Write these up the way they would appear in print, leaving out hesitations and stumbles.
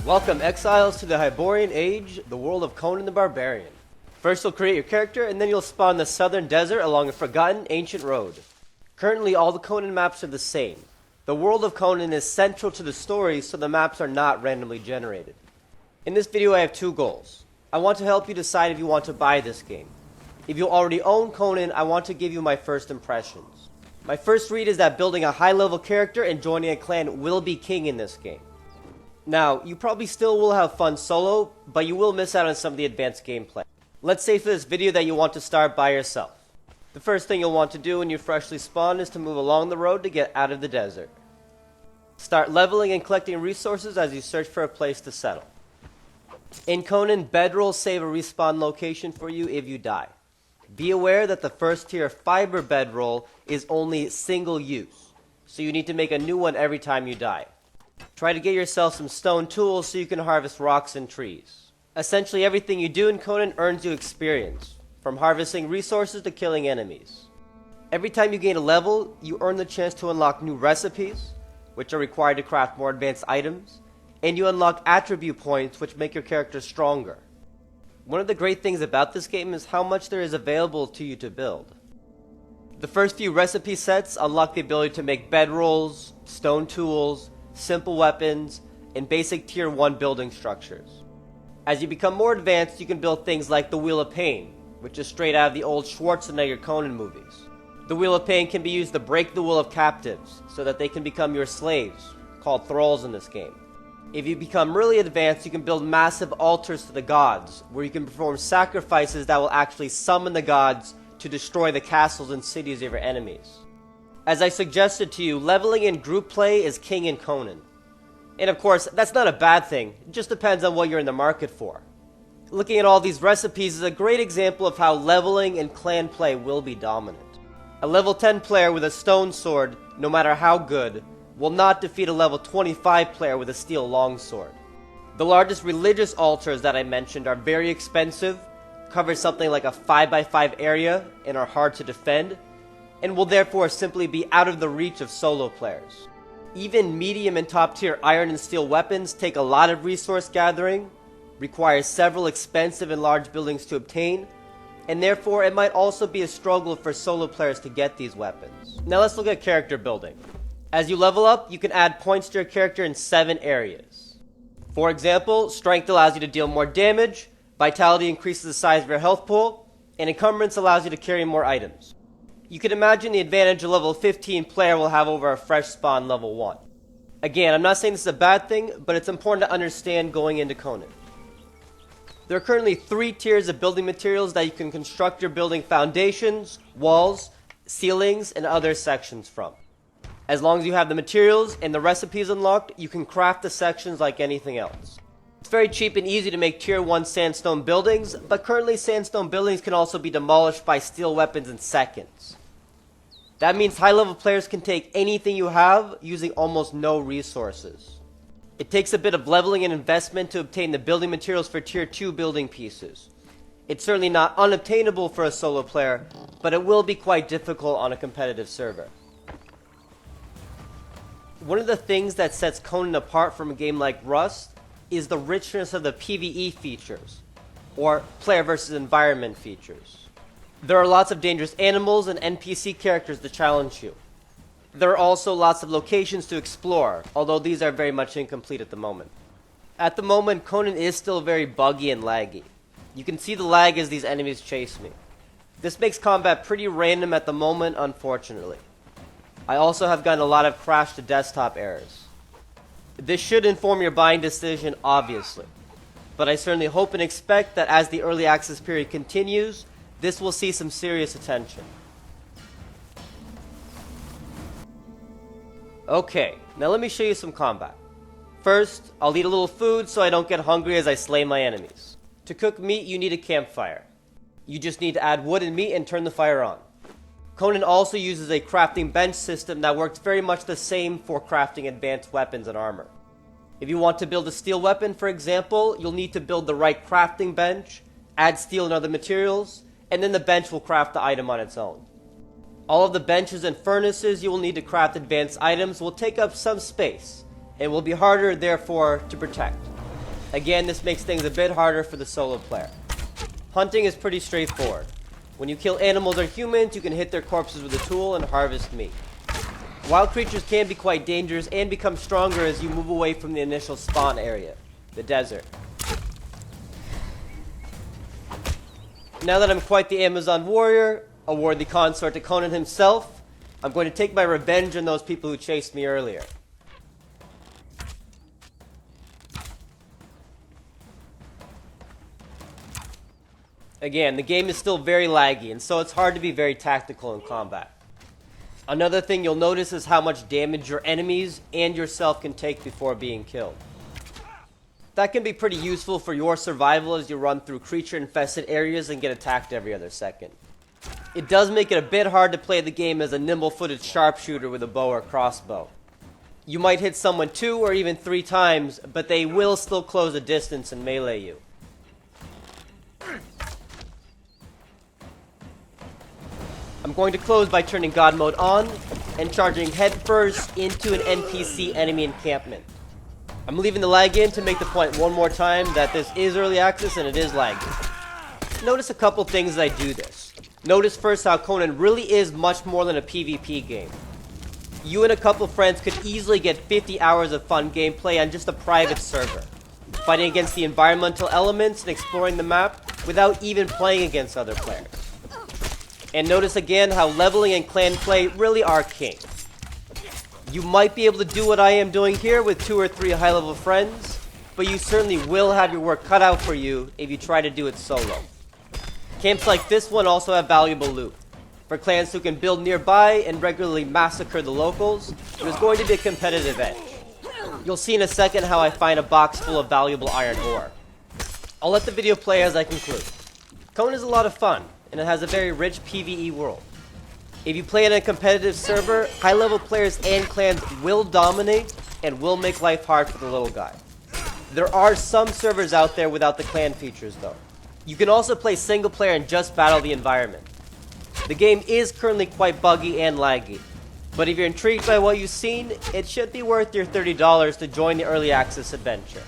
Welcome Exiles to the Hyborian Age, the world of Conan the Barbarian. First you'll create your character and then you'll spawn in the southern desert along a forgotten ancient road. Currently all the Conan maps are the same. The world of Conan is central to the story, so the maps are not randomly generated. In this video I have two goals. I want to help you decide if you want to buy this game. If you already own Conan, I want to give you my first impressions. My first read is that building a high level character and joining a clan will be king in this game. Now, you probably still will have fun solo, but you will miss out on some of the advanced gameplay. Let's say for this video that you want to start by yourself. The first thing you'll want to do when you freshly spawn is to move along the road to get out of the desert. Start leveling and collecting resources as you search for a place to settle. In Conan, bedrolls save a respawn location for you if you die. Be aware that the first tier fiber bedroll is only single use, so you need to make a new one every time you die. Try to get yourself some stone tools so you can harvest rocks and trees. Essentially everything you do in Conan earns you experience, from harvesting resources to killing enemies. Every time you gain a level, you earn the chance to unlock new recipes, which are required to craft more advanced items, and you unlock attribute points which make your character stronger. One of the great things about this game is how much there is available to you to build. The first few recipe sets unlock the ability to make bedrolls, stone tools, simple weapons, and basic tier 1 building structures. As you become more advanced, you can build things like the Wheel of Pain, which is straight out of the old Schwarzenegger Conan movies. The Wheel of Pain can be used to break the will of captives, so that they can become your slaves, called thralls in this game. If you become really advanced, you can build massive altars to the gods, where you can perform sacrifices that will actually summon the gods to destroy the castles and cities of your enemies. As I suggested to you, leveling in group play is king in Conan. And of course, that's not a bad thing, it just depends on what you're in the market for. Looking at all these recipes is a great example of how leveling and clan play will be dominant. A level 10 player with a stone sword, no matter how good, will not defeat a level 25 player with a steel longsword. The largest religious altars that I mentioned are very expensive, cover something like a 5x5 area, and are hard to defend, and will therefore simply be out of the reach of solo players. Even medium and top tier iron and steel weapons take a lot of resource gathering, require several expensive and large buildings to obtain, and therefore it might also be a struggle for solo players to get these weapons. Now let's look at character building. As you level up, you can add points to your character in 7 areas. For example, strength allows you to deal more damage, vitality increases the size of your health pool, and encumbrance allows you to carry more items. You can imagine the advantage a level 15 player will have over a fresh spawn level 1. Again, I'm not saying this is a bad thing, but it's important to understand going into Conan. There are currently 3 tiers of building materials that you can construct your building foundations, walls, ceilings, and other sections from. As long as you have the materials and the recipes unlocked, you can craft the sections like anything else. It's very cheap and easy to make tier 1 sandstone buildings, but currently sandstone buildings can also be demolished by steel weapons in seconds. That means high level players can take anything you have using almost no resources. It takes a bit of leveling and investment to obtain the building materials for tier 2 building pieces. It's certainly not unobtainable for a solo player, but it will be quite difficult on a competitive server. One of the things that sets Conan apart from a game like Rust is the richness of the PVE features, or player versus environment features. There are lots of dangerous animals and NPC characters to challenge you. There are also lots of locations to explore, although these are very much incomplete at the moment. At the moment, Conan is still very buggy and laggy. You can see the lag as these enemies chase me. This makes combat pretty random at the moment, unfortunately. I also have gotten a lot of crash to desktop errors. This should inform your buying decision, obviously, but I certainly hope and expect that as the early access period continues, this will see some serious attention. Okay, now let me show you some combat. First, I'll eat a little food so I don't get hungry as I slay my enemies. To cook meat, you need a campfire. You just need to add wood and meat and turn the fire on. Conan also uses a crafting bench system that works very much the same for crafting advanced weapons and armor. If you want to build a steel weapon, for example, you'll need to build the right crafting bench, add steel and other materials, and then the bench will craft the item on its own. All of the benches and furnaces you will need to craft advanced items will take up some space, and will be harder, therefore, to protect. Again, this makes things a bit harder for the solo player. Hunting is pretty straightforward. When you kill animals or humans, you can hit their corpses with a tool and harvest meat. Wild creatures can be quite dangerous and become stronger as you move away from the initial spawn area, the desert. Now that I'm quite the Amazon warrior, a worthy consort to Conan himself, I'm going to take my revenge on those people who chased me earlier. Again, the game is still very laggy, and so it's hard to be very tactical in combat. Another thing you'll notice is how much damage your enemies and yourself can take before being killed. That can be pretty useful for your survival as you run through creature-infested areas and get attacked every other second. It does make it a bit hard to play the game as a nimble-footed sharpshooter with a bow or crossbow. You might hit someone 2 or even 3 times, but they will still close a distance and melee you. I'm going to close by turning God mode on and charging headfirst into an NPC enemy encampment. I'm leaving the lag in to make the point one more time that this is early access and it is lagging. Notice a couple things as I do this. Notice first how Conan really is much more than a PvP game. You and a couple friends could easily get 50 hours of fun gameplay on just a private server, fighting against the environmental elements and exploring the map without even playing against other players. And notice again how leveling and clan play really are king. You might be able to do what I am doing here with 2 or 3 high-level friends, but you certainly will have your work cut out for you if you try to do it solo. Camps like this one also have valuable loot. For clans who can build nearby and regularly massacre the locals, there's going to be a competitive edge. You'll see in a second how I find a box full of valuable iron ore. I'll let the video play as I conclude. Conan is a lot of fun, and it has a very rich PvE world. If you play in a competitive server, high-level players and clans will dominate and will make life hard for the little guy. There are some servers out there without the clan features though. You can also play single player and just battle the environment. The game is currently quite buggy and laggy, but if you're intrigued by what you've seen, it should be worth your $30 to join the early access adventure.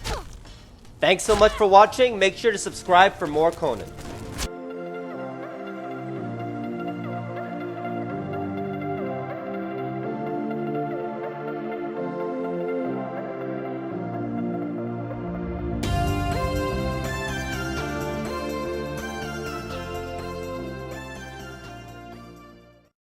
Thanks so much for watching, make sure to subscribe for more Conan.